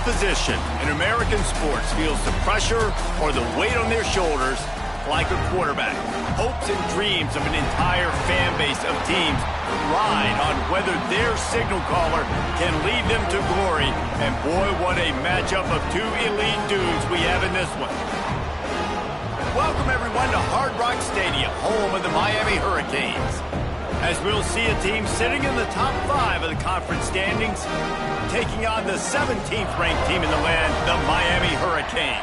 position in American sports feels the pressure or the weight on their shoulders like a quarterback. Hopes and dreams of an entire fan base of teams ride on whether their signal caller can lead them to glory. And boy, what a matchup of two elite dudes we have in this one. Welcome everyone to Hard Rock Stadium, home of the Miami Hurricanes. As we'll see a team sitting in the top 5 of the conference standings, taking on the 17th ranked team in the land, the Miami Hurricanes.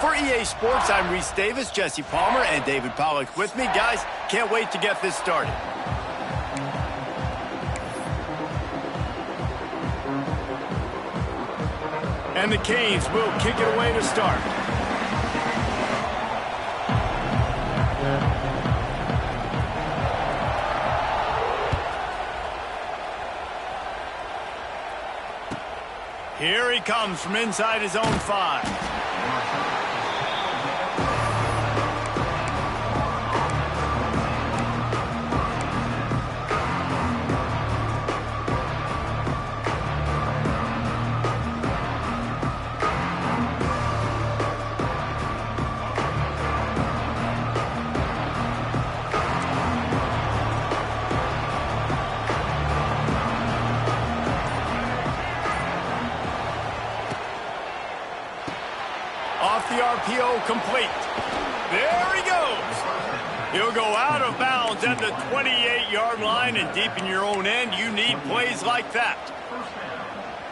For EA Sports, I'm Reese Davis, Jesse Palmer, and David Pollack with me. Guys, can't wait to get this started. And the Canes will kick it away to start. Here he comes from inside his own 5. Off the RPO, complete. There he goes. He'll go out of bounds at the 28-yard line, and deep in your own end, you need plays like that.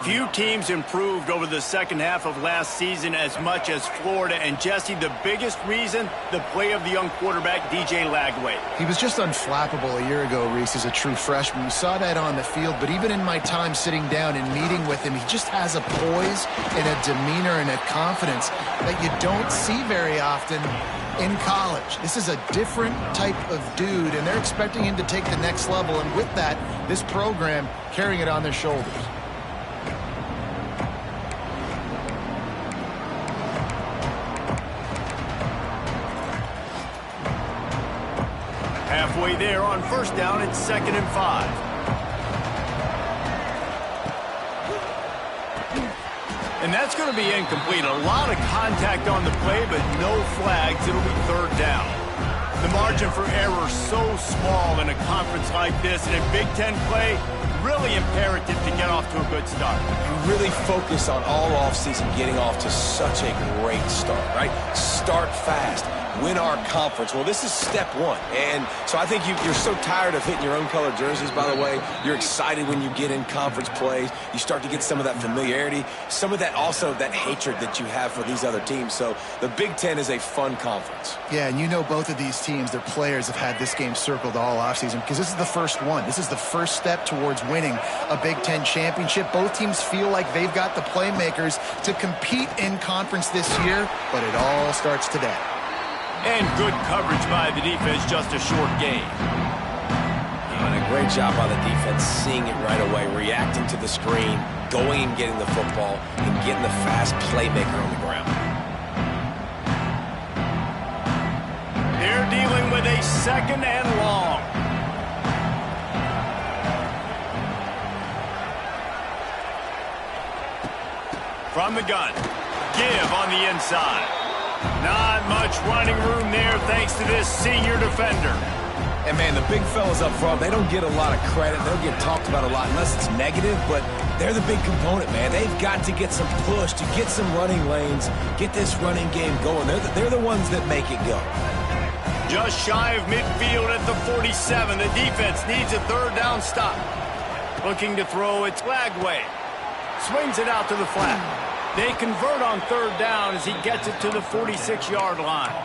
Few teams improved over the second half of last season as much as Florida. And Jesse, the biggest reason, the play of the young quarterback, DJ Lagway. He was just unflappable a year ago, Reese, as a true freshman. We saw that on the field, but even in my time sitting down and meeting with him, he just has a poise and a demeanor and a confidence that you don't see very often in college. This is a different type of dude, and they're expecting him to take the next level. And with that, this program carrying it on their shoulders. Halfway there on first down, it's 2nd and 5. And that's going to be incomplete. A lot of contact on the play, but no flags. It'll be 3rd down. The margin for error so small in a conference like this, and in Big Ten play, really imperative to get off to a good start. You really focus on all offseason getting off to such a great start, right? Start fast. Win our conference. Well, this is step 1. And so I think you're so tired of hitting your own colored jerseys, by the way. You're excited when you get in conference plays. You start to get some of that familiarity, some of that also that hatred that you have for these other teams. So the Big Ten is a fun conference. Yeah, and you know both of these teams, their players have had this game circled all offseason because this is the first one. This is the first step towards winning a Big Ten championship. Both teams feel like they've got the playmakers to compete in conference this year, but it all starts today. And good coverage by the defense, just a short gain. And a great job by the defense, seeing it right away, reacting to the screen, going and getting the football, and getting the fast playmaker on the ground. They're dealing with a 2nd and long. From the gun, give on the inside. Not much running room there thanks to this senior defender. And, man, the big fellas up front, they don't get a lot of credit. They don't get talked about a lot unless it's negative, but they're the big component, man. They've got to get some push, to get some running lanes, get this running game going. They're the ones that make it go. Just shy of midfield at the 47. The defense needs a 3rd down stop. Looking to throw, it's Lagway. Swings it out to the flat. They convert on 3rd down as he gets it to the 46-yard line.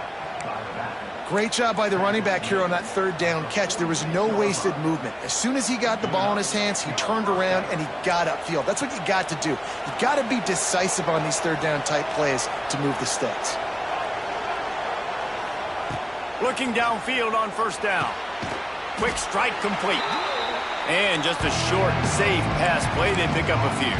Great job by the running back here on that 3rd down catch. There was no wasted movement. As soon as he got the ball in his hands, he turned around and he got upfield. That's what you got to do. You got to be decisive on these 3rd down type plays to move the sticks. Looking downfield on 1st down. Quick strike complete. And just a short, safe pass play. They pick up a few.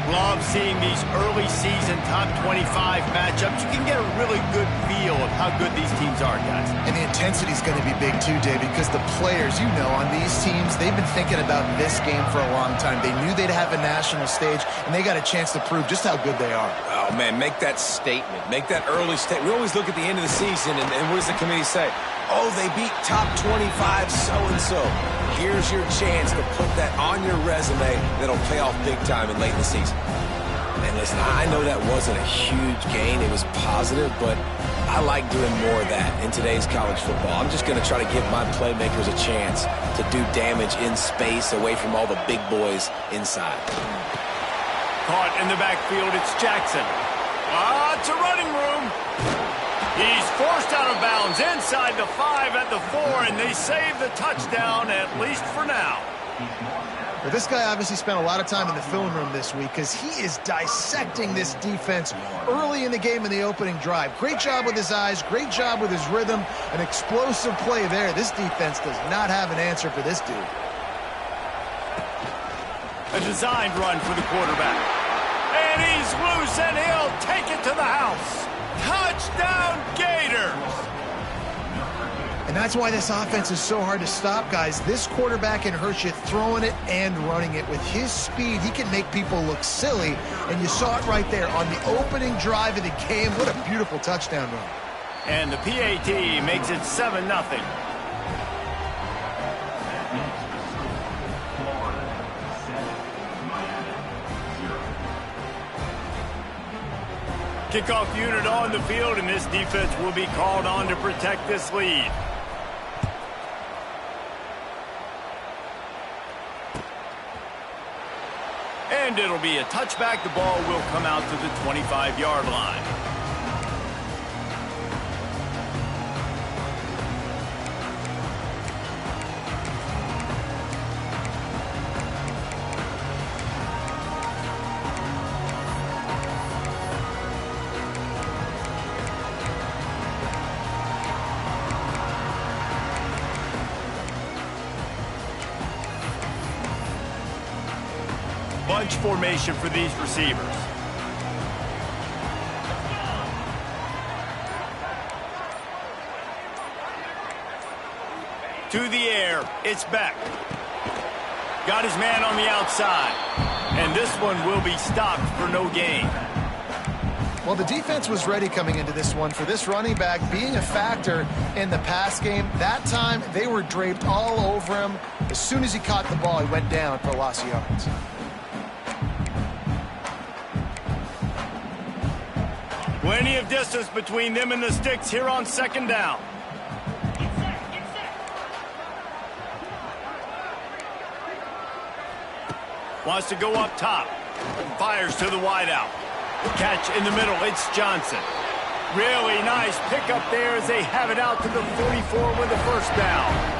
Love seeing these early season top 25 matchups. You can get a really good feel of how good these teams are, guys. And the intensity is going to be big too, Dave, because the players, you know, on these teams, they've been thinking about this game for a long time. They knew they'd have a national stage, and they got a chance to prove just how good they are. Oh, man, make that statement. Make that early statement. We always look at the end of the season, and what does the committee say? Oh, they beat top 25 so-and-so. Here's your chance to put that on your resume that'll pay off big time and late in the season. And listen, I know that wasn't a huge gain. It was positive, but I like doing more of that in today's college football. I'm just going to try to give my playmakers a chance to do damage in space away from all the big boys inside. Caught in the backfield, it's Jackson. It's a running room. He's forced out of bounds inside the 5 at the 4, and they save the touchdown, at least for now. Well, this guy obviously spent a lot of time in the film room this week because he is dissecting this defense early in the game in the opening drive. Great job with his eyes, great job with his rhythm, an explosive play there. This defense does not have an answer for this dude. A designed run for the quarterback. And he's loose, and he'll take it to the house. Touchdown, Gators! And that's why this offense is so hard to stop, guys. This quarterback can hurt you throwing it and running it. With his speed, he can make people look silly. And you saw it right there on the opening drive of the game. What a beautiful touchdown run. And the PAT makes it 7-0. Kickoff unit on the field, and this defense will be called on to protect this lead. And it'll be a touchback. The ball will come out to the 25-yard line. Bunch formation for these receivers. To the air, it's Beck. Got his man on the outside. And this one will be stopped for no gain. Well, the defense was ready coming into this one for this running back being a factor in the pass game. That time, they were draped all over him. As soon as he caught the ball, he went down for a loss of yards. Plenty of distance between them and the sticks here on second down. Wants to go up top. Fires to the wideout. Catch in the middle. It's Johnson. Really nice pickup there as they have it out to the 44 with a first down.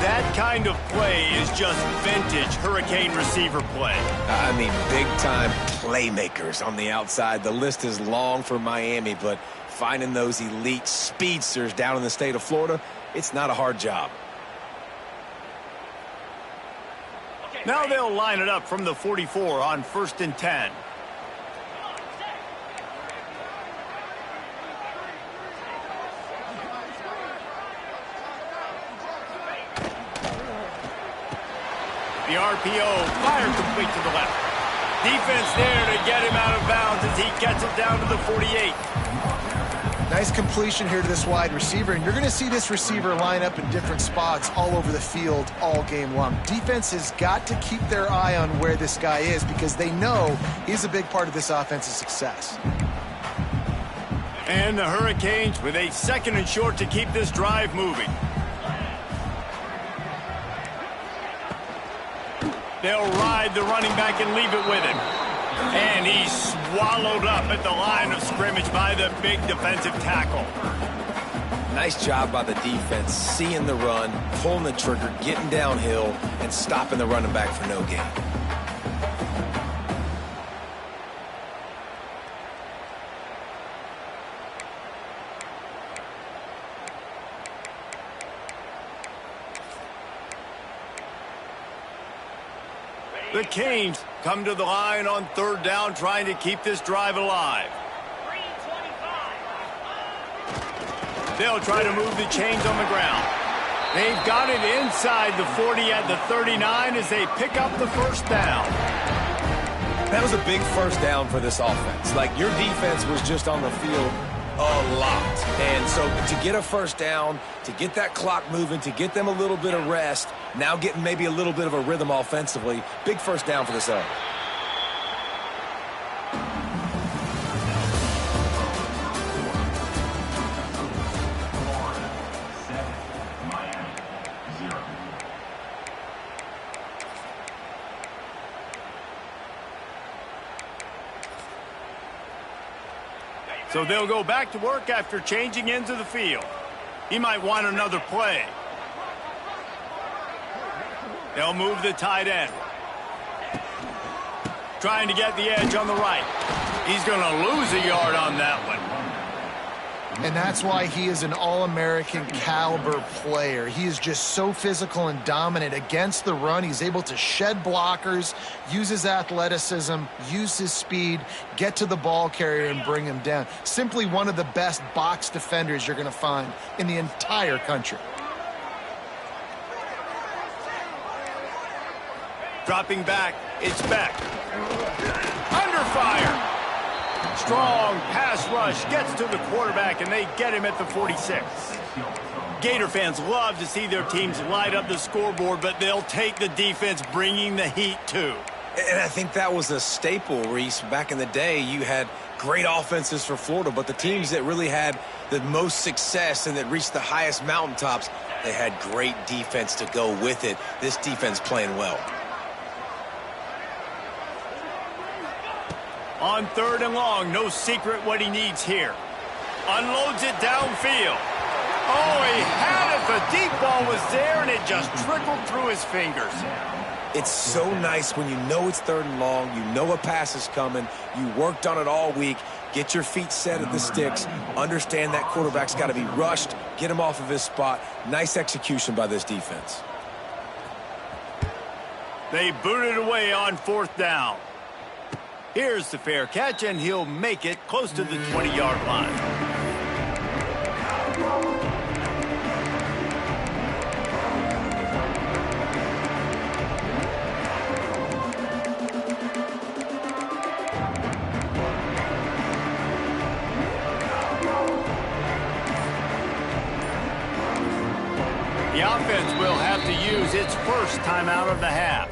That kind of play is just vintage Hurricane receiver play. I mean, big-time playmakers on the outside. The list is long for Miami, but finding those elite speedsters down in the state of Florida, it's not a hard job. Now they'll line it up from the 44 on 1st and 10. The RPO fired complete to the left. Defense there to get him out of bounds as he gets it down to the 48. Nice completion here to this wide receiver, and you're going to see this receiver line up in different spots all over the field all game long. Defense has got to keep their eye on where this guy is because they know he's a big part of this offense's success. And the Hurricanes with a 2nd and short to keep this drive moving. They'll ride the running back and leave it with him. And he's swallowed up at the line of scrimmage by the big defensive tackle. Nice job by the defense, seeing the run, pulling the trigger, getting downhill, and stopping the running back for no gain. The Canes come to the line on 3rd down, trying to keep this drive alive. They'll try to move the chains on the ground. They've got it inside the 40 at the 39 as they pick up the 1st down. That was a big 1st down for this offense. Like, your defense was just on the field a lot. And so to get a 1st down, to get that clock moving, to get them a little bit of rest, now getting maybe a little bit of a rhythm offensively, big 1st down for this offense. So they'll go back to work after changing into the field. He might want another play. They'll move the tight end. Trying to get the edge on the right. He's going to lose a yard on that one. And that's why he is an All-American caliber player. He is just so physical and dominant against the run. He's able to shed blockers, use his athleticism, use his speed, get to the ball carrier and bring him down. Simply one of the best box defenders you're going to find in the entire country. Dropping back, it's Beck. Under fire. Strong pass rush gets to the quarterback, and they get him at the 46. Gator fans love to see their teams light up the scoreboard, but they'll take the defense bringing the heat too. And I think that was a staple, Reese. Back in the day, you had great offenses for Florida, but the teams that really had the most success and that reached the highest mountaintops, they had great defense to go with it. This defense playing well. On 3rd and long, no secret what he needs here. Unloads it downfield. Oh, he had it. The deep ball was there, and it just trickled through his fingers. It's so nice when you know it's 3rd and long, you know a pass is coming, you worked on it all week, get your feet set at the sticks, understand that quarterback's got to be rushed, get him off of his spot. Nice execution by this defense. They boot it away on 4th down. Here's the fair catch, and he'll make it close to the 20-yard line. The offense will have to use its first timeout of the half.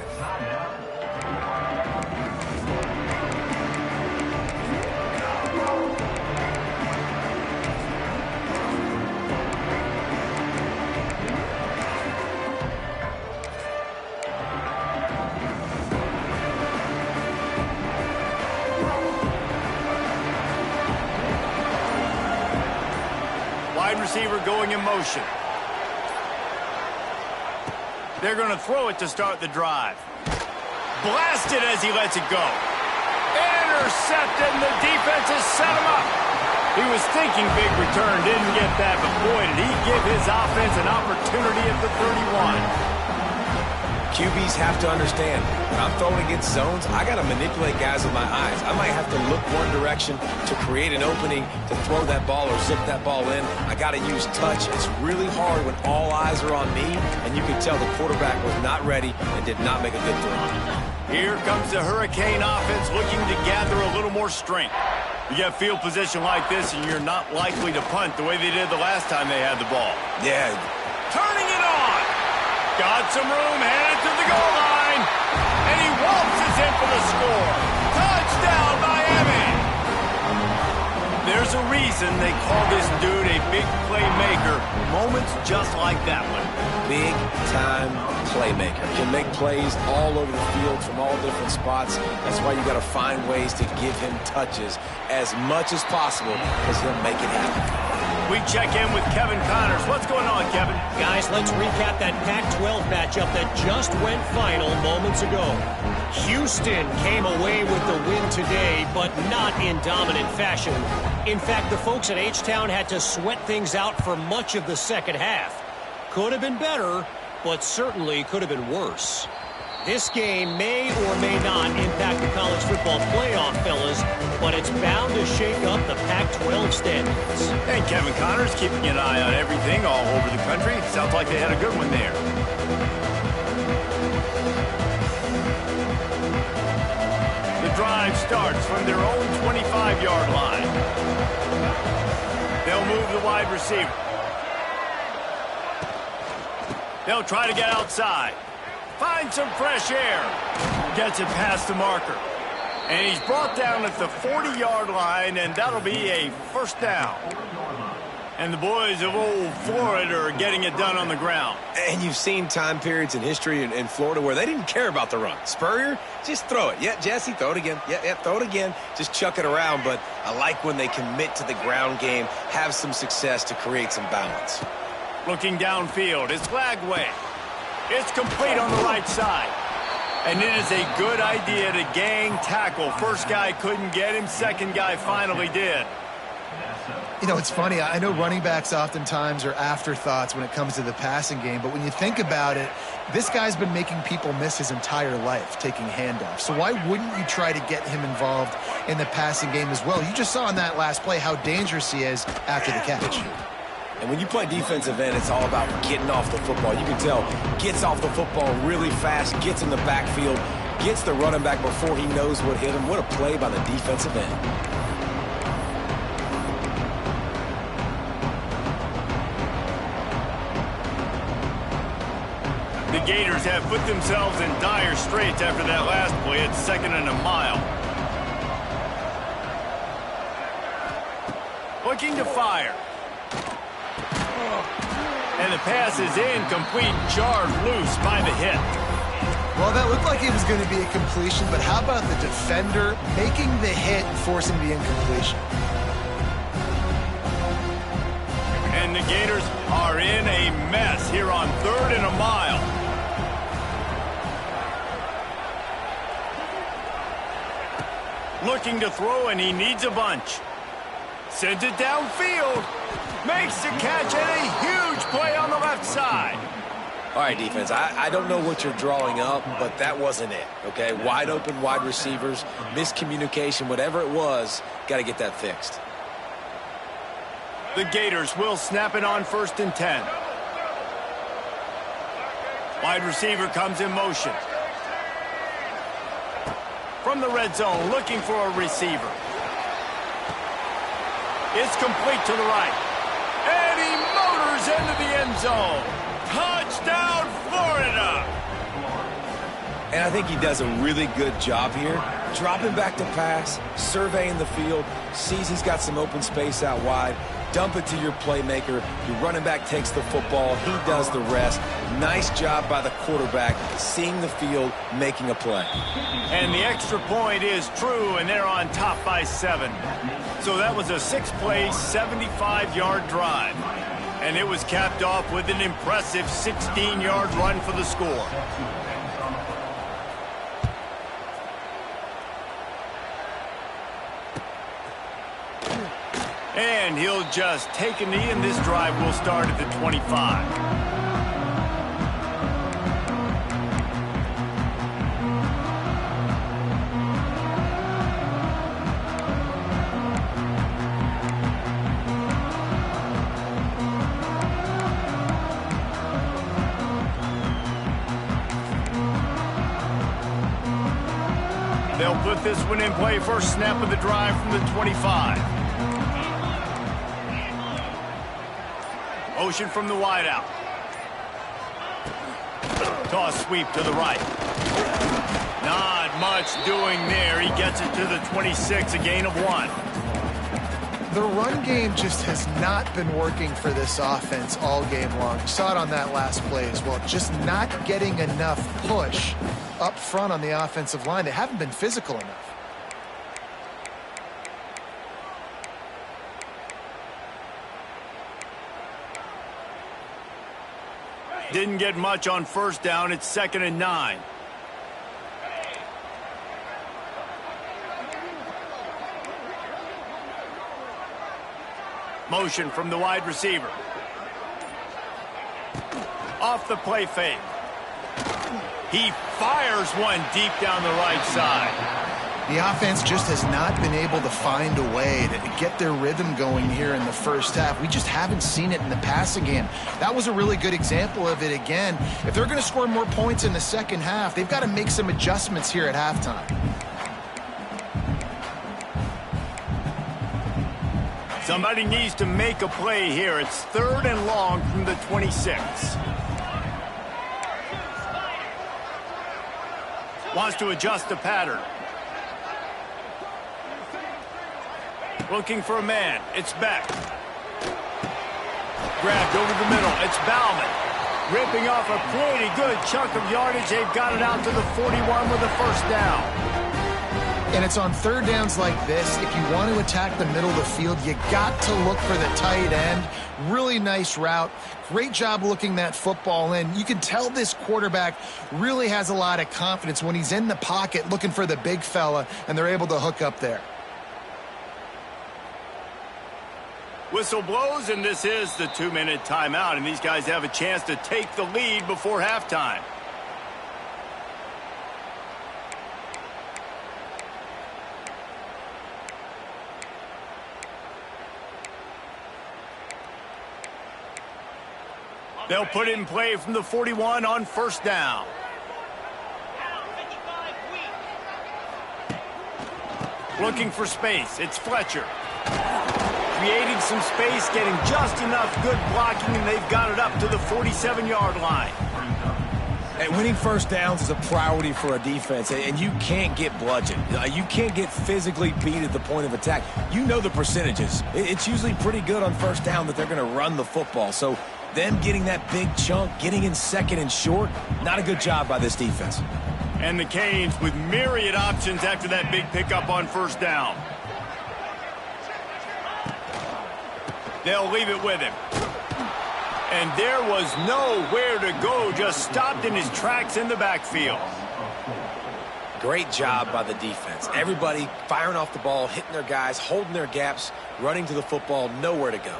Wide receiver going in motion. They're going to throw it to start the drive. Blasted as he lets it go. Intercepted, and the defense has set him up. He was thinking big return, didn't get that, but boy, did he give his offense an opportunity at the 31. QBs have to understand, when I'm throwing against zones, I got to manipulate guys with my eyes. I might have to look one direction to create an opening to throw that ball or zip that ball in. I got to use touch. It's really hard when all eyes are on me, and you can tell the quarterback was not ready and did not make a good throw. Here comes the Hurricane offense looking to gather a little more strength. You get field position like this, and you're not likely to punt the way they did the last time they had the ball. Yeah. Turning it on. Got some room, headed to the goal line. And he waltzes in for the score. Touchdown, Miami. There's a reason they call this dude a big playmaker. Moments just like that one. Big-time playmaker. Can make plays all over the field from all different spots. That's why you got to find ways to give him touches as much as possible because he'll make it happen. We check in with Kevin Connors. What's going on, Kevin? Guys, let's recap that Pac-12 matchup that just went final moments ago. Houston came away with the win today, but not in dominant fashion. In fact, the folks at H-Town had to sweat things out for much of the second half. Could have been better, but certainly could have been worse. This game may or may not impact the college football playoff, fellas, but it's bound to shake up the Pac-12 standings. And Kevin Connors keeping an eye on everything all over the country. Sounds like they had a good one there. The drive starts from their own 25-yard line. They'll move the wide receiver. They'll try to get outside. Find some fresh air. Gets it past the marker. And he's brought down at the 40-yard line, and that'll be a first down. And the boys of old Florida are getting it done on the ground. And you've seen time periods in history in Florida where they didn't care about the run. Spurrier, just throw it. Yeah, Jesse, throw it again. Yeah, throw it again. Just chuck it around. But I like when they commit to the ground game, have some success to create some balance. Looking downfield, it's Lagway. It's complete on the right side. And it is a good idea to gang tackle. First guy couldn't get him. Second guy finally did. You know, it's funny. I know running backs oftentimes are afterthoughts when it comes to the passing game, but when you think about it, this guy's been making people miss his entire life taking handoffs. So why wouldn't you try to get him involved in the passing game as well? You just saw in that last play how dangerous he is after the catch. And when you play defensive end, it's all about getting off the football. You can tell, gets off the football really fast, gets in the backfield, gets the running back before he knows what hit him. What a play by the defensive end. The Gators have put themselves in dire straits after that last play. It's 2nd and a mile. Looking to fire. And the pass is incomplete, jarred loose by the hit. Well, that looked like it was going to be a completion, but how about the defender making the hit and forcing the incompletion? And the Gators are in a mess here on 3rd and a mile. Looking to throw, and he needs a bunch. Sends it downfield. Makes the catch, and a huge play on the left side. All right, defense, I don't know what you're drawing up, but that wasn't it, okay? Wide open wide receivers, miscommunication, whatever it was, got to get that fixed. The Gators will snap it on 1st and 10. Wide receiver comes in motion. From the red zone, looking for a receiver. It's complete to the right. And he motors into the end zone. Touchdown, Florida! And I think he does a really good job here. Dropping back to pass, surveying the field, sees he's got some open space out wide, dump it to your playmaker. Your running back takes the football. He does the rest. Nice job by the quarterback, seeing the field, making a play. And the extra point is true, and they're on top by 7. So that was a 6-play, 75-yard drive. And it was capped off with an impressive 16-yard run for the score. And he'll just take a knee, and this drive will start at the 25. They'll put this one in play. First snap of the drive from the 25. Motion from the wideout. Toss sweep to the right. Not much doing there. He gets it to the 26, a gain of 1. The run game just has not been working for this offense all game long. You saw it on that last play as well. Just not getting enough push up front on the offensive line. They haven't been physical enough. Didn't get much on first down. It's 2nd and 9. Motion from the wide receiver. Off the play fake. He fires one deep down the right side. The offense just has not been able to find a way to get their rhythm going here in the first half. We just haven't seen it in the passing game. That was a really good example of it again. If they're going to score more points in the second half, they've got to make some adjustments here at halftime. Somebody needs to make a play here. It's 3rd and long from the 26. Wants to adjust the pattern. Looking for a man. It's Beck. Grabbed over the middle. It's Bauman. Ripping off a pretty good chunk of yardage. They've got it out to the 41 with a first down. And it's on third downs like this. If you want to attack the middle of the field, you got to look for the tight end. Really nice route. Great job looking that football in. You can tell this quarterback really has a lot of confidence when he's in the pocket looking for the big fella, and they're able to hook up there. Whistle blows, and this is the 2-minute timeout, and these guys have a chance to take the lead before halftime. They'll put it in play from the 41 on first down. Looking for space. It's Fletcher. Creating some space, getting just enough good blocking, and they've got it up to the 47-yard line. And winning first downs is a priority for a defense, and you can't get bludgeoned. You can't get physically beat at the point of attack. You know the percentages. It's usually pretty good on first down that they're going to run the football. So them getting that big chunk, getting in second and short, not a good job by this defense. And the Canes with myriad options after that big pickup on first down. They'll leave it with him. And there was nowhere to go, just stopped in his tracks in the backfield. Great job by the defense. Everybody firing off the ball, hitting their guys, holding their gaps, running to the football, nowhere to go.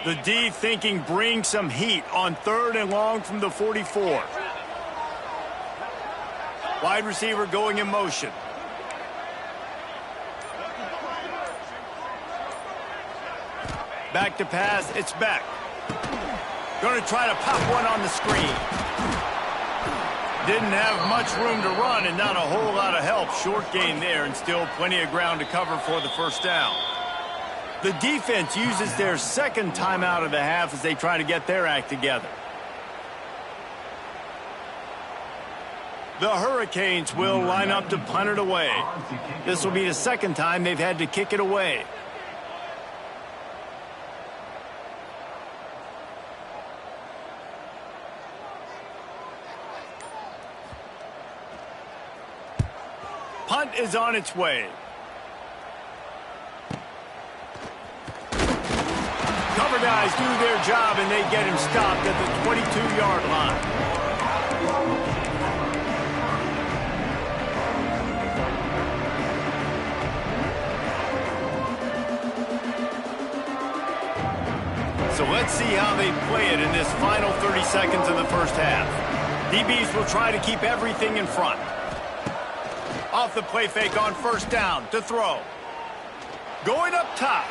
The D thinking bring some heat on 3rd and long from the 44. Wide receiver going in motion. Back to pass, it's Beck. Going to try to pop one on the screen. Didn't have much room to run and not a whole lot of help. Short gain there and still plenty of ground to cover for the first down. The defense uses their second timeout of the half as they try to get their act together. The Hurricanes will line up to punt it away. This will be the second time they've had to kick it away. Punt is on its way. Cover guys do their job, and they get him stopped at the 22-yard line. So let's see how they play it in this final 30 seconds of the first half. DBs will try to keep everything in front. Off the play fake on first down to throw. Going up top.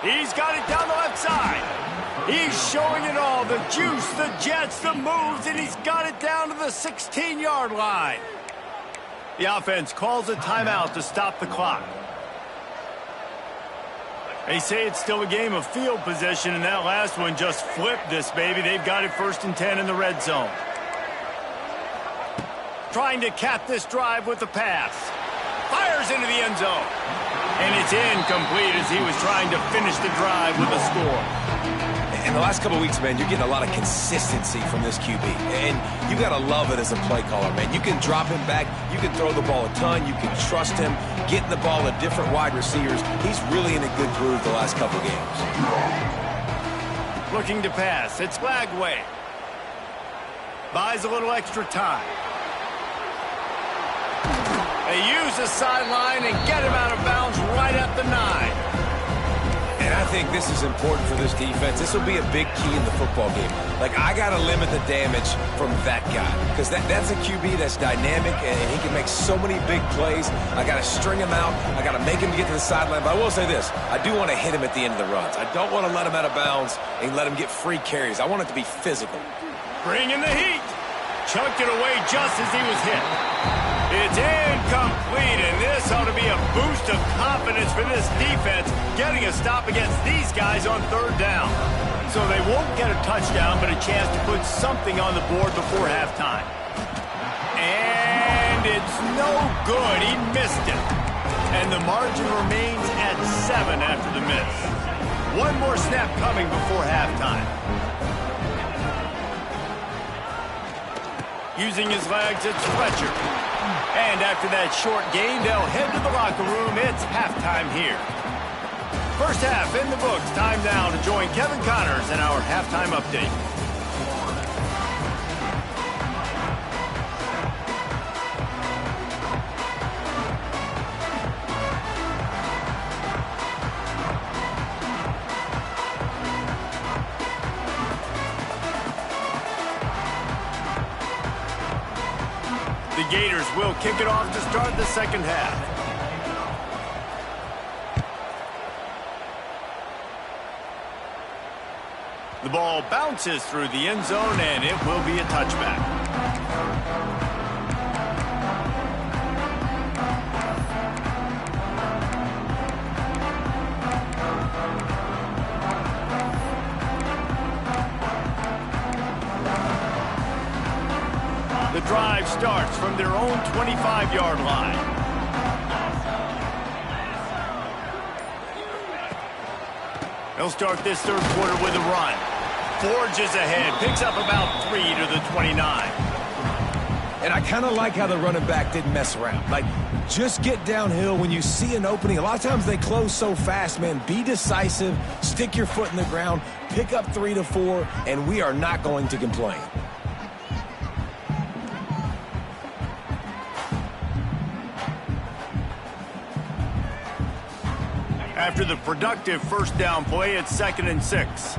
He's got it down the left side. He's showing it all. The juice, the jets, the moves, and he's got it down to the 16-yard line. The offense calls a timeout to stop the clock. They say it's still a game of field possession, and that last one just flipped this baby. They've got it 1st and 10 in the red zone. Trying to cap this drive with the pass. Fires into the end zone. And it's incomplete as he was trying to finish the drive with a score. In the last couple of weeks, man, you're getting a lot of consistency from this QB. And you got to love it as a play caller, man. You can drop him back. You can throw the ball a ton. You can trust him, getting the ball to different wide receivers. He's really in a good groove the last couple of games. Looking to pass. It's Lagway. Buys a little extra time. They use the sideline and get him out of bounds right at the 9. And I think this is important for this defense. This will be a big key in the football game. Like, I got to limit the damage from that guy because that's a QB that's dynamic, and he can make so many big plays. I got to string him out. I got to make him get to the sideline. But I will say this. I do want to hit him at the end of the runs. I don't want to let him out of bounds and let him get free carries. I want it to be physical. Bring in the heat. Chunked it away just as he was hit. It's incomplete, and this ought to be a boost of confidence for this defense, getting a stop against these guys on 3rd down. So they won't get a touchdown, but a chance to put something on the board before halftime. And it's no good. He missed it. And the margin remains at 7 after the miss. One more snap coming before halftime. Using his legs, it's Fletcher. And after that short gain, they'll head to the locker room. It's halftime here. First half in the books. Time now to join Kevin Connors in our halftime update. The Gators will kick it off to start the second half. The ball bounces through the end zone, and it will be a touchback. The drive starts from their own 25-yard line. They'll start this 3rd quarter with a run. Forges ahead, picks up about 3 to the 29. And I kind of like how the running back didn't mess around. Like, just get downhill when you see an opening. A lot of times they close so fast, man. Be decisive, stick your foot in the ground, pick up 3 to 4, and we are not going to complain. After the productive first down play, it's 2nd and 6.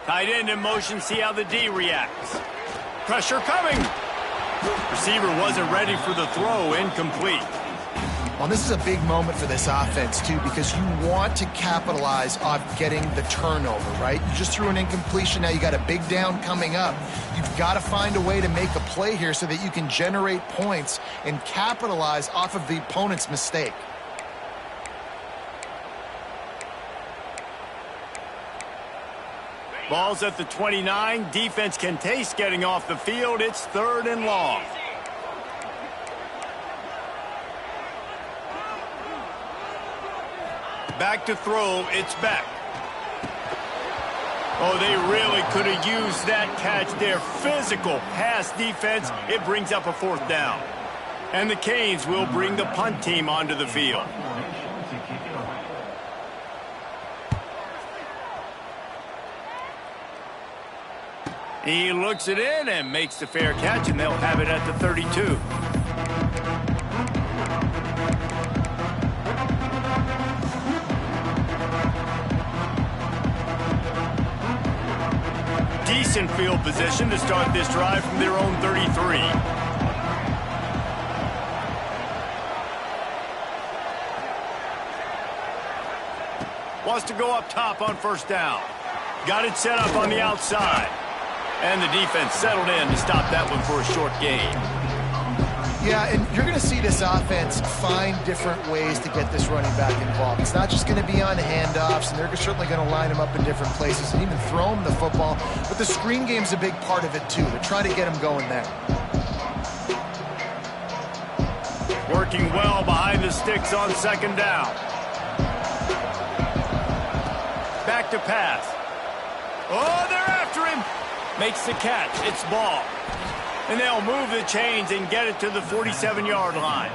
Tight end in motion, see how the D reacts. Pressure coming. Receiver wasn't ready for the throw, incomplete. Well, this is a big moment for this offense, too, because you want to capitalize on getting the turnover, right? You just threw an incompletion. Now you got a big down coming up. You've got to find a way to make a play here so that you can generate points and capitalize off of the opponent's mistake. Ball's at the 29. Defense can taste getting off the field. It's 3rd and long. Back to throw, it's Beck. Oh, they really could have used that catch there. Physical pass defense. It brings up a 4th down. And the Canes will bring the punt team onto the field. He looks it in and makes the fair catch, and they'll have it at the 32. Decent field position to start this drive from their own 33. Wants to go up top on 1st down. Got it set up on the outside. And the defense settled in to stop that one for a short gain. Yeah, and you're going to see this offense find different ways to get this running back involved. It's not just going to be on handoffs, and they're certainly going to line him up in different places and even throw him the football. But the screen game's a big part of it, too. They're trying to get him going there. Working well behind the sticks on 2nd down. Back to pass. Oh, they're after him. Makes the catch. It's ball. And they'll move the chains and get it to the 47-yard line.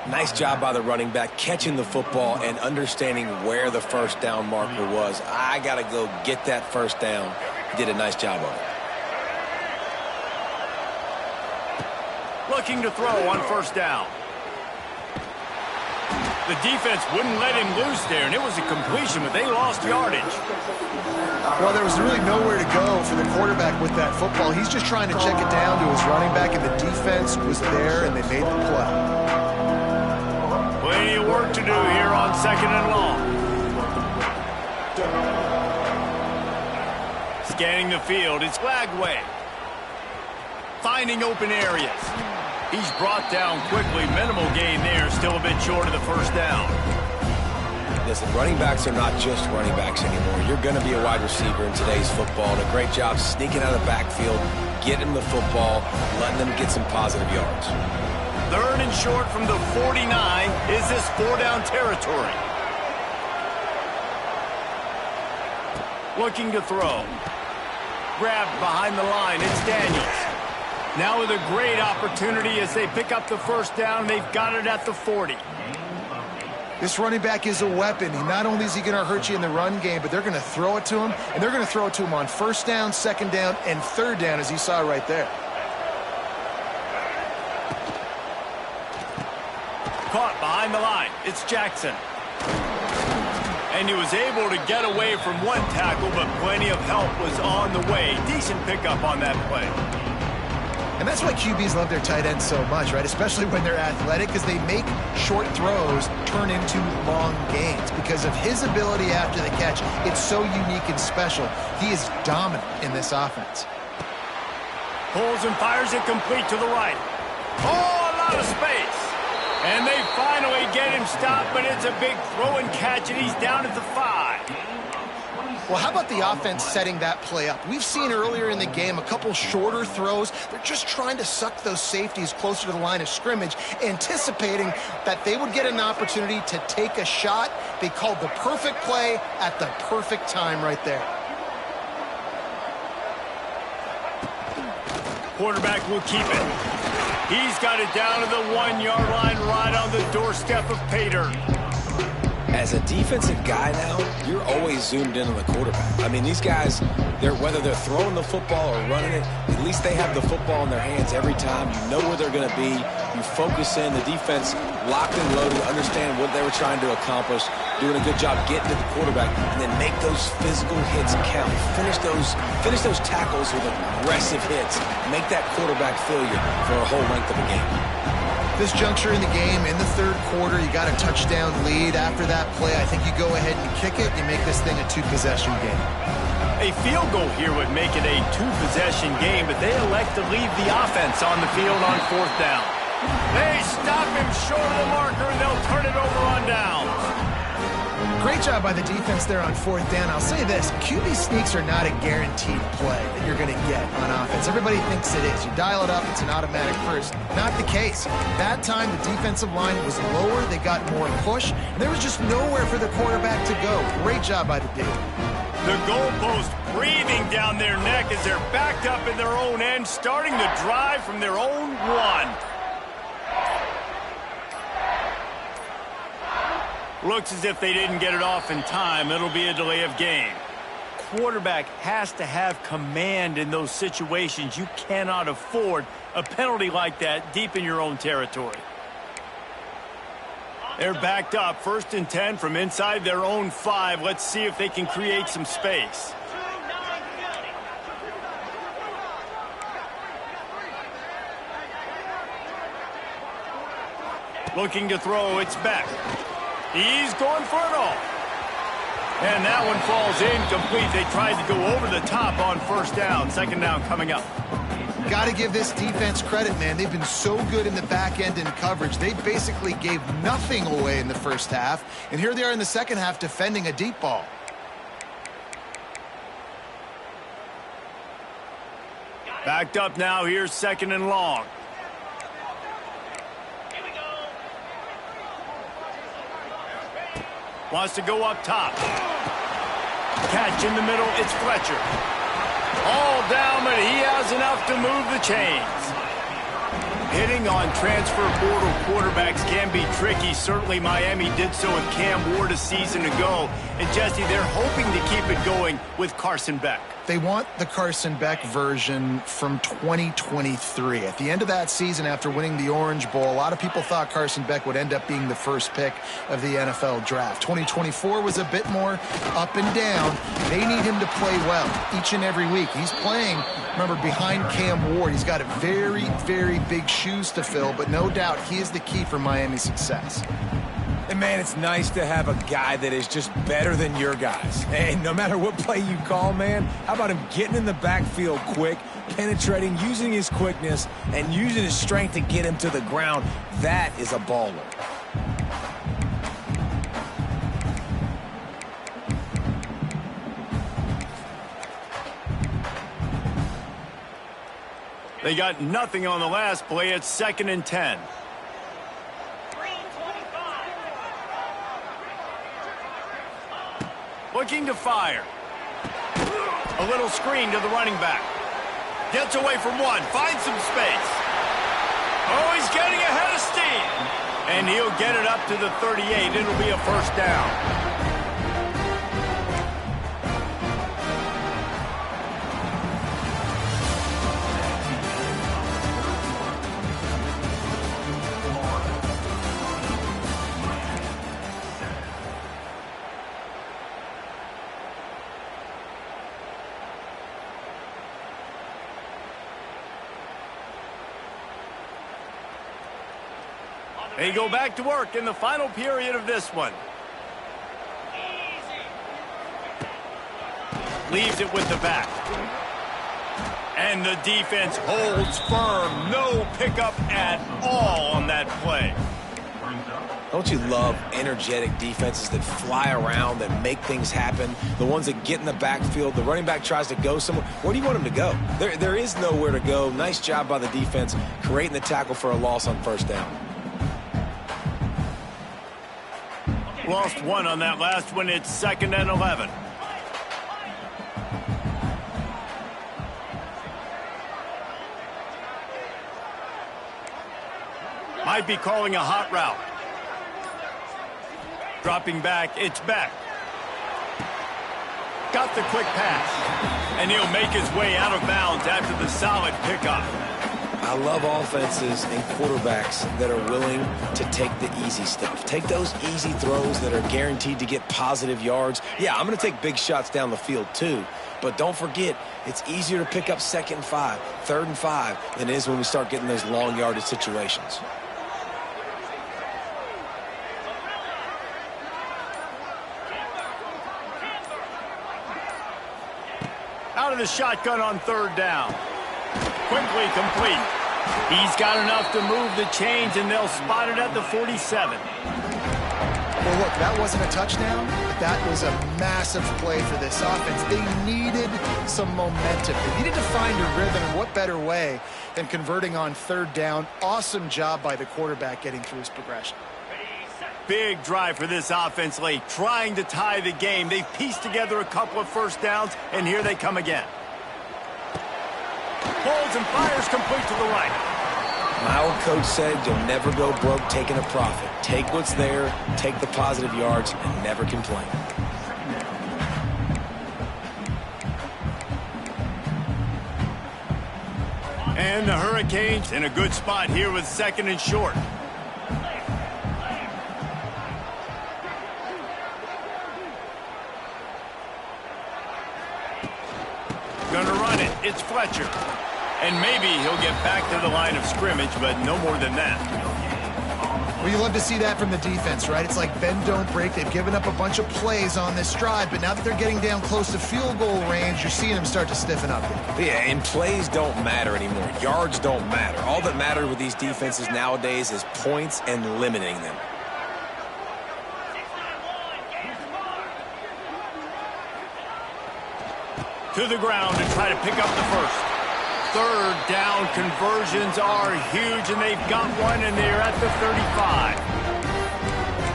Nice job by the running back catching the football and understanding where the 1st down marker was. I got to go get that 1st down. He did a nice job of it. Looking to throw on first down. The defense wouldn't let him loose there, and it was a completion, but they lost yardage. Well, there was really nowhere to go for the quarterback with that football. He's just trying to check it down to his running back, and the defense was there, and they made the play. Plenty of work to do here on second and long. Scanning the field, it's flagged away. Finding open areas. He's brought down quickly. Minimal gain there, still a bit short of the first down. Listen, running backs are not just running backs anymore. You're going to be a wide receiver in today's football, and a great job sneaking out of the backfield, getting the football, letting them get some positive yards. Third and short from the 49. Is this 4-down territory? Looking to throw. Grabbed behind the line. It's Daniels. Now with a great opportunity as they pick up the first down. They've got it at the 40. This running back is a weapon. Not only is he going to hurt you in the run game, but they're going to throw it to him, and they're going to throw it to him on first down, second down, and third down, as you saw right there. Caught behind the line. It's Jackson. And he was able to get away from one tackle, but plenty of help was on the way. Decent pickup on that play. And that's why QBs love their tight ends so much, right? Especially when they're athletic, because they make short throws turn into long gains. Because of his ability after the catch, it's so unique and special. He is dominant in this offense. Pulls and fires it complete to the right. Oh, a lot of space. And they finally get him stopped, but it's a big throw and catch, and he's down at the 5. Well, how about the offense setting that play up? We've seen earlier in the game a couple shorter throws. They're just trying to suck those safeties closer to the line of scrimmage, anticipating that they would get an opportunity to take a shot. They called the perfect play at the perfect time right there. Quarterback will keep it. He's got it down to the 1-yard line, right on the doorstep of pay dirt. As a defensive guy now, you're always zoomed in on the quarterback. I mean, these guys, whether they're throwing the football or running it, at least they have the football in their hands every time. You know where they're going to be. You focus in. The defense locked and loaded, understand what they were trying to accomplish, doing a good job getting to the quarterback, and then make those physical hits count. Finish those tackles with aggressive hits. Make that quarterback feel you for a whole length of a game. This juncture in the game, in the third quarter, you got a touchdown lead. After that play, I think you go ahead and kick it. You make this thing a 2-possession game. A field goal here would make it a 2-possession game, but they elect to leave the offense on the field on fourth down. They stop him short of the marker, and they'll turn it over on down. Great job by the defense there on fourth down. I'll say this, QB sneaks are not a guaranteed play that you're going to get on offense. Everybody thinks it is. You dial it up, it's an automatic first. Not the case. That time, the defensive line was lower. They got more push. And there was just nowhere for the quarterback to go. Great job by the D. The goalpost breathing down their neck as they're backed up in their own end, starting the drive from their own 1. Looks as if they didn't get it off in time. It'll be a delay of game. Quarterback has to have command in those situations. You cannot afford a penalty like that deep in your own territory. They're backed up. 1st and 10 from inside their own 5. Let's see if they can create some space. Looking to throw. It's Beck. He's going for it all. And that one falls incomplete. They tried to go over the top on first down. Second down coming up. Got to give this defense credit, man. They've been so good in the back end in coverage. They basically gave nothing away in the first half. And here they are in the second half defending a deep ball. Backed up now. Here's 2nd and long. Wants to go up top. Catch in the middle. It's Fletcher. All down, but he has enough to move the chains. Hitting on transfer portal quarterbacks can be tricky. Certainly Miami did so with Cam Ward a season ago. And Jesse, they're hoping to keep it going with Carson Beck. They want the Carson Beck version from 2023. At the end of that season, after winning the Orange Bowl, a lot of people thought Carson Beck would end up being the first pick of the NFL draft. 2024 was a bit more up and down. They need him to play well each and every week. He's playing, remember, behind Cam Ward. He's got a very, very big shoes to fill, but no doubt he is the key for Miami's success. And, man, it's nice to have a guy that is just better than your guys. And no matter what play you call, man, how about him getting in the backfield quick, penetrating, using his quickness, and using his strength to get him to the ground? That is a baller. They got nothing on the last play. It's 2nd and 10. Looking to fire. A little screen to the running back. Gets away from one. Finds some space. Oh, he's getting ahead of steam. And he'll get it up to the 38. It'll be a first down. They go back to work in the final period of this one. Leaves it with the back. And the defense holds firm. No pickup at all on that play. Don't you love energetic defenses that fly around, that make things happen? The ones that get in the backfield. The running back tries to go somewhere. Where do you want him to go? There is nowhere to go. Nice job by the defense creating the tackle for a loss on first down. Lost one on that last one. It's 2nd and 11. Might be calling a hot route. Dropping back, it's Beck. Got the quick pass. And he'll make his way out of bounds after the solid pickup. I love offenses and quarterbacks that are willing to take the easy stuff. Take those easy throws that are guaranteed to get positive yards. Yeah, I'm going to take big shots down the field too. But don't forget, it's easier to pick up 2nd and 5, 3rd and 5 than it is when we start getting those long yardage situations. Out of the shotgun on 3rd down. Quickly complete. He's got enough to move the chains, and they'll spot it at the 47. Well, look, that wasn't a touchdown, but that was a massive play for this offense. They needed some momentum. They needed to find a rhythm, and what better way than converting on 3rd down. Awesome job by the quarterback getting through his progression. Big drive for this offense late, trying to tie the game. They've pieced together a couple of first downs, and here they come again. Holds and fires complete to the right. My old coach said you'll never go broke taking a profit. Take what's there, take the positive yards, and never complain. And the Hurricanes in a good spot here with 2nd and short. Gonna run it. It's Fletcher. And maybe he'll get back to the line of scrimmage, but no more than that. Well, you love to see that from the defense, right? It's like bend, don't break. They've given up a bunch of plays on this drive, but now that they're getting down close to field goal range, you're seeing them start to stiffen up. Yeah, and plays don't matter anymore. Yards don't matter. All that matters with these defenses nowadays is points and limiting them. To the ground and try to pick up the first. 3rd down conversions are huge, and they've got one, and they're at the 35.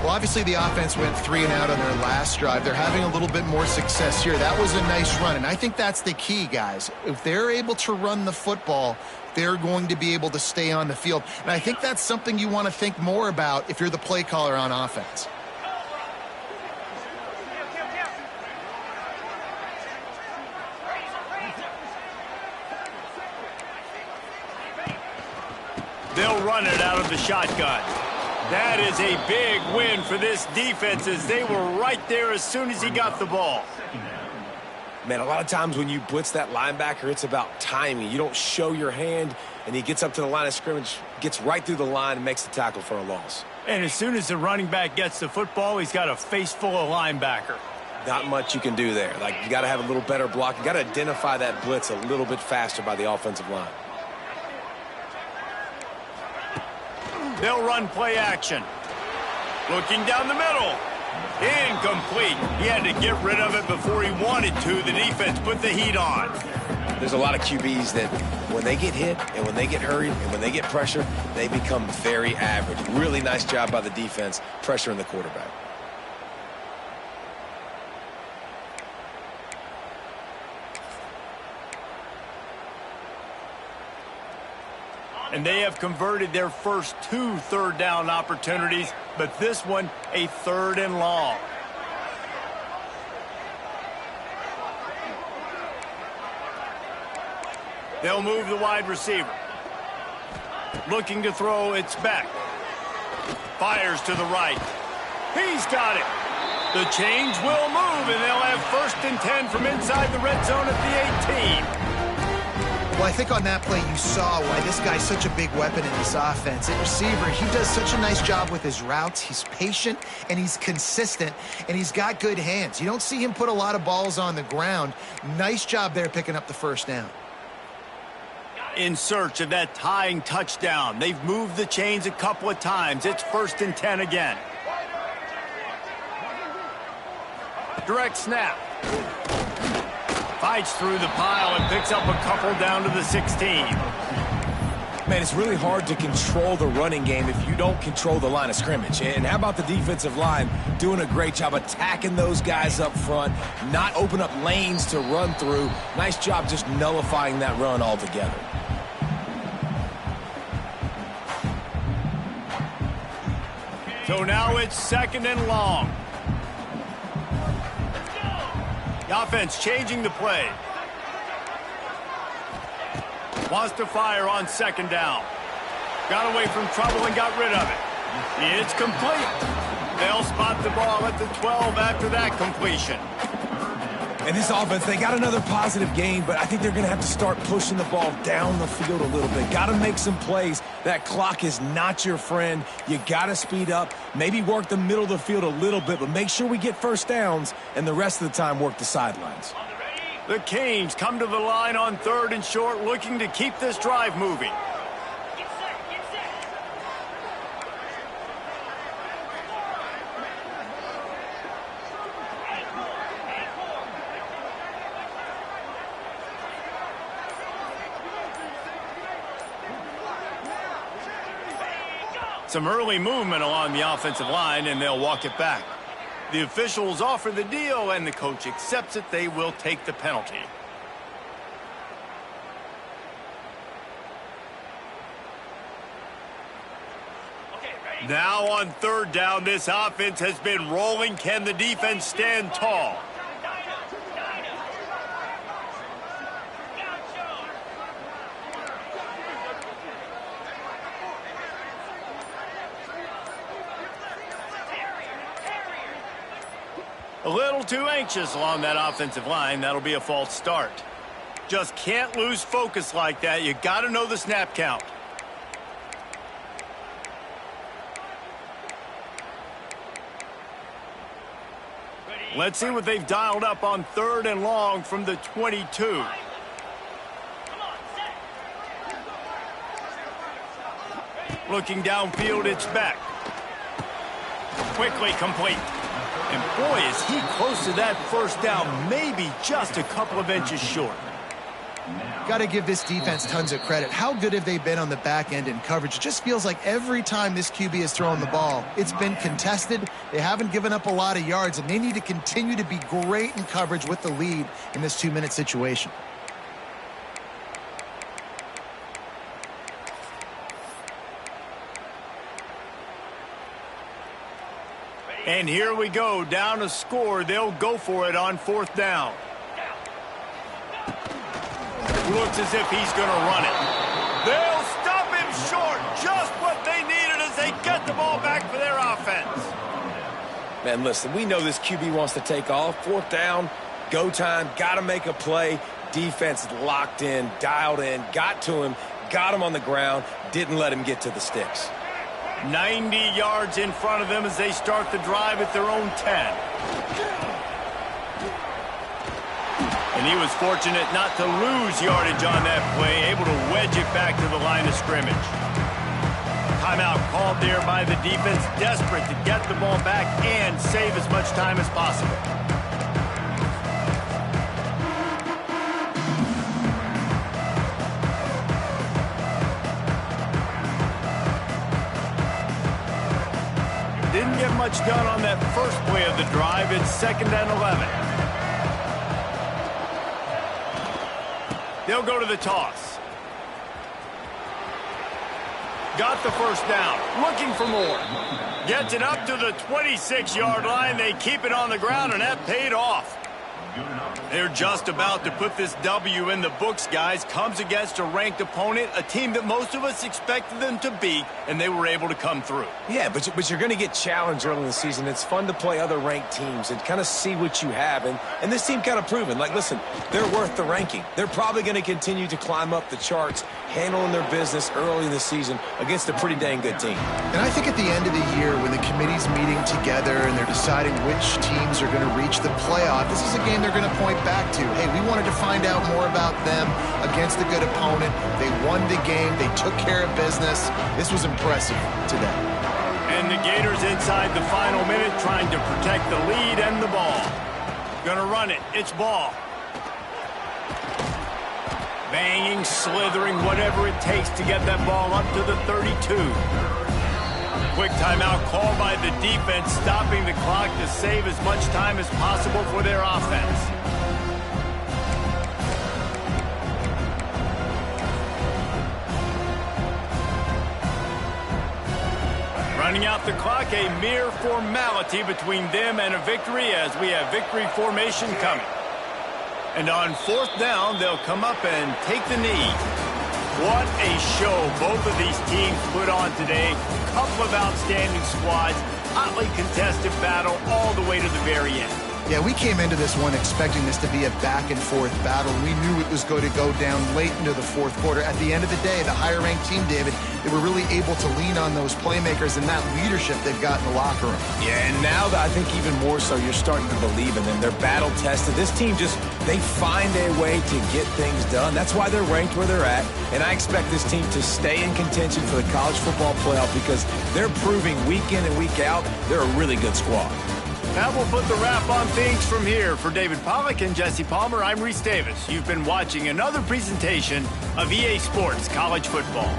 Well, obviously the offense went 3 and out on their last drive. They're having a little bit more success here. That was a nice run, and I think that's the key, guys. If they're able to run the football, they're going to be able to stay on the field. And I think that's something you want to think more about if you're the play caller on offense. They'll run it out of the shotgun. That is a big win for this defense as they were right there as soon as he got the ball. Man, a lot of times when you blitz that linebacker, it's about timing. You don't show your hand, and he gets up to the line of scrimmage, gets right through the line, and makes the tackle for a loss. And as soon as the running back gets the football, he's got a face full of linebacker. Not much you can do there. Like, you got to have a little better block. You got to identify that blitz a little bit faster by the offensive line. They'll run play action. Looking down the middle. Incomplete. He had to get rid of it before he wanted to. The defense put the heat on. There's a lot of QBs that when they get hit and when they get hurried and when they get pressure, they become very average. Really nice job by the defense pressuring the quarterback. And they have converted their first 2 third-down opportunities, but this one a 3rd and long. They'll move the wide receiver. Looking to throw, it's back. Fires to the right. He's got it. The change will move, and they'll have 1st and 10 from inside the red zone at the 18. Well, I think on that play you saw why this guy's such a big weapon in this offense. At receiver, he does such a nice job with his routes. He's patient, and he's consistent, and he's got good hands. You don't see him put a lot of balls on the ground. Nice job there picking up the 1st down. In search of that tying touchdown. They've moved the chains a couple of times. It's 1st and 10 again. Direct snap. Fights through the pile and picks up a couple down to the 16. Man, it's really hard to control the running game if you don't control the line of scrimmage. And how about the defensive line doing a great job attacking those guys up front, not open up lanes to run through. Nice job just nullifying that run altogether. So now it's 2nd and long. The offense changing the play. Wants to fire on 2nd down. Got away from trouble and got rid of it. It's complete. They'll spot the ball at the 12 after that completion. And this offense, they got another positive gain, but I think they're going to have to start pushing the ball down the field a little bit. Got to make some plays. That clock is not your friend. You got to speed up, maybe work the middle of the field a little bit, but make sure we get 1st downs, and the rest of the time work the sidelines. The Canes come to the line on 3rd and short, looking to keep this drive moving. Some early movement along the offensive line, and they'll walk it back. The officials offer the deal, and the coach accepts it. They will take the penalty. Now on 3rd down, this offense has been rolling. Can the defense stand tall? A little too anxious along that offensive line. That'll be a false start. Just can't lose focus like that. You got to know the snap count. Let's see what they've dialed up on 3rd and long from the 22. Looking downfield, it's back. Quickly complete. And boy, is he close to that 1st down, maybe just a couple of inches short. Got to give this defense tons of credit. How good have they been on the back end in coverage? It just feels like every time this QB has thrown the ball, it's been contested. They haven't given up a lot of yards, and they need to continue to be great in coverage with the lead in this 2-minute situation. And here we go, down a score. They'll go for it on 4th down. Looks as if he's going to run it. They'll stop him short. Just what they needed as they get the ball back for their offense. Man, listen, we know this QB wants to take off. 4th down, go time, got to make a play. Defense locked in, dialed in, got to him, got him on the ground, didn't let him get to the sticks. 90 yards in front of them as they start the drive at their own 10. And he was fortunate not to lose yardage on that play, able to wedge it back to the line of scrimmage. Timeout called there by the defense, desperate to get the ball back and save as much time as possible. Didn't get much done on that first play of the drive. It's 2nd and 11. They'll go to the toss. Got the first down. Looking for more. Gets it up to the 26-yard line. They keep it on the ground, and that paid off. They're just about to put this W in the books, guys. Comes against a ranked opponent, a team that most of us expected them to beat, and they were able to come through. Yeah, but you're going to get challenged early in the season. It's fun to play other ranked teams and kind of see what you have. And this team kind of proven, like, listen, they're worth the ranking. They're probably going to continue to climb up the charts, handling their business early in the season against a pretty dang good team. And I think at the end of the year, when the committee's meeting together and they're deciding which teams are going to reach the playoff, this is a game they're going to point back to. Hey, we wanted to find out more about them against a good opponent. They won the game. They took care of business. This was impressive today. And the Gators inside the final minute trying to protect the lead and the ball. Gonna run it. It's ball. Banging, slithering, whatever it takes to get that ball up to the 32. Quick timeout called by the defense, stopping the clock to save as much time as possible for their offense. Running out the clock, a mere formality between them and a victory as we have victory formation coming. And on 4th down, they'll come up and take the knee. What a show both of these teams put on today. Couple of outstanding squads, hotly contested battle all the way to the very end. Yeah, we came into this one expecting this to be a back-and-forth battle. We knew it was going to go down late into the 4th quarter. At the end of the day, the higher-ranked team, David, they were really able to lean on those playmakers and that leadership they've got in the locker room. Yeah, and now I think even more so, you're starting to believe in them. They're battle-tested. This team they find a way to get things done. That's why they're ranked where they're at. And I expect this team to stay in contention for the college football playoff because they're proving week in and week out they're a really good squad. That will put the wrap on things from here. For David Pollack and Jesse Palmer, I'm Reese Davis. You've been watching another presentation of EA Sports College Football.